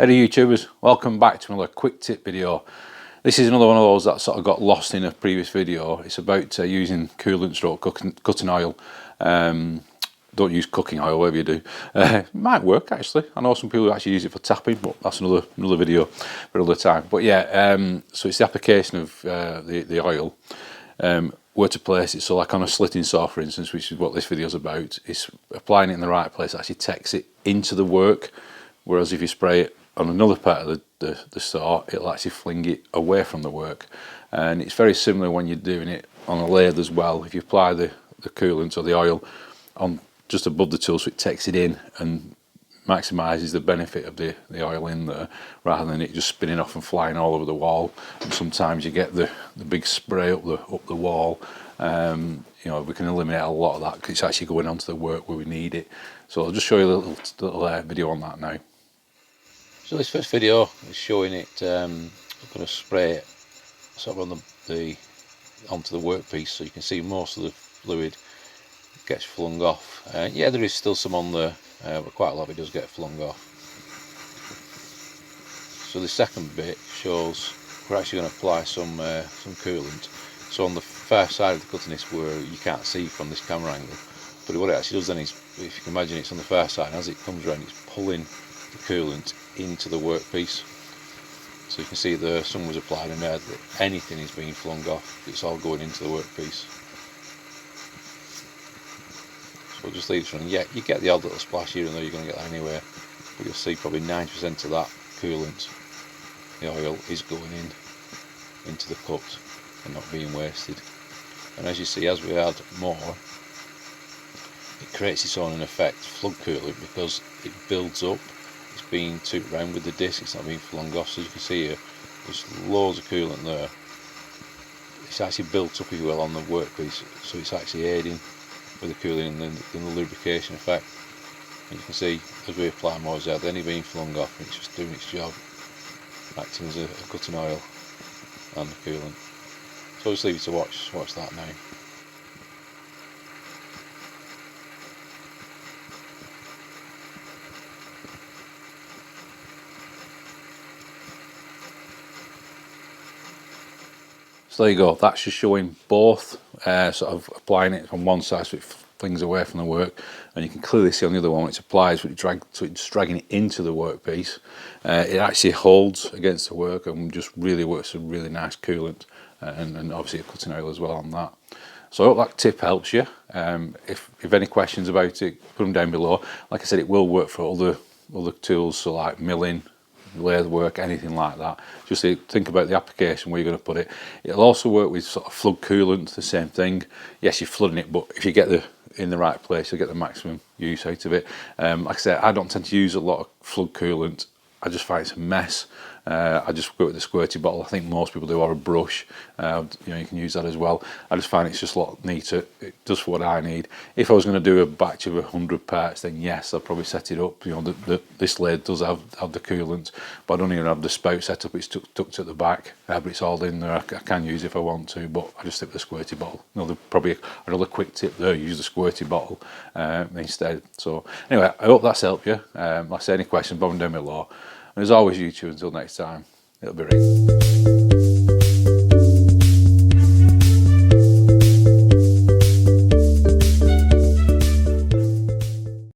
Hey YouTubers, welcome back to another quick tip video. This is another one of those that sort of got lost in a previous video. It's about using coolant stroke cutting oil. Don't use cooking oil, whatever you do. It might work actually. I know some people who actually use it for tapping, but that's another video for another time. But yeah, so it's the application of the oil. Where to place it, so like on a slitting saw for instance, which is what this video is about, it's applying it in the right place. It actually takes it into the work, whereas if you spray it on another part of the saw, it'll actually fling it away from the work. And it's very similar when you're doing it on a lathe as well. If you apply the coolant or the oil on just above the tool, so it takes it in and maximises the benefit of the oil in there, rather than it just spinning off and flying all over the wall. And sometimes you get the big spray up the wall. You know, we can eliminate a lot of that because it's actually going onto the work where we need it. So I'll just show you a little video on that now. So this first video is showing it. I'm going to spray it sort of on onto the workpiece, so you can see most of the fluid gets flung off. Yeah, there is still some on there, but quite a lot of it does get flung off. So the second bit shows we're actually going to apply some coolant. So on the far side of the cutting disc, where you can't see from this camera angle, but what it actually does then is, if you can imagine, it's on the far side, and as it comes around, it's pulling the coolant into the workpiece. So you can see there some was applied in there, that anything is being flung off, it's all going into the workpiece. So we'll just leave this running. Yeah, you get the odd little splash here and there, you're going to get that anyway, but you'll see probably 90% of that coolant, the oil, is going into the cut and not being wasted. And as you see, as we add more, it creates its own effect, flood coolant, because it builds up. It's being took round with the disc, it's not being flung off. So as you can see here, there's loads of coolant there. It's actually built up, if you will, on the workpiece, so it's actually aiding with the cooling and then the lubrication effect. And you can see as we apply more, it's only being flung off, and it's just doing its job, acting as a cutting oil and the coolant. So I'll just leave you to watch that now. So there you go, that's just showing both, sort of applying it on one side so it flings away from the work, and you can clearly see on the other one, it's applied so it's dragging it into the workpiece. It actually holds against the work and just really works a really nice coolant, and obviously a cutting oil as well on that. So I hope that tip helps you. If you've any questions about it, put them down below. Like I said, it will work for other tools, so like milling, lathe work, anything like that. Just think about the application where you're going to put it. It'll also work with sort of flood coolant, the same thing. Yes, you're flooding it, but if you get in the right place, you'll get the maximum use out of it. Like I said, I don't tend to use a lot of flood coolant. I just find it's a mess. I just go with the squirty bottle. I think most people do, or a brush. You know, you can use that as well. I just find it's just a lot neater. It does for what I need. If I was going to do a batch of 100 parts, then yes, I'd probably set it up. You know, this lathe does have the coolant, but I don't even have the spout set up. It's tucked at the back, but it's all in there. I can use it if I want to, but I just stick with the squirty bottle. You know, probably another quick tip there: use the squirty bottle instead. So anyway, I hope that's helped you. Like I say, any questions, bottom down below. And as always, YouTube, until next time, it'll be right.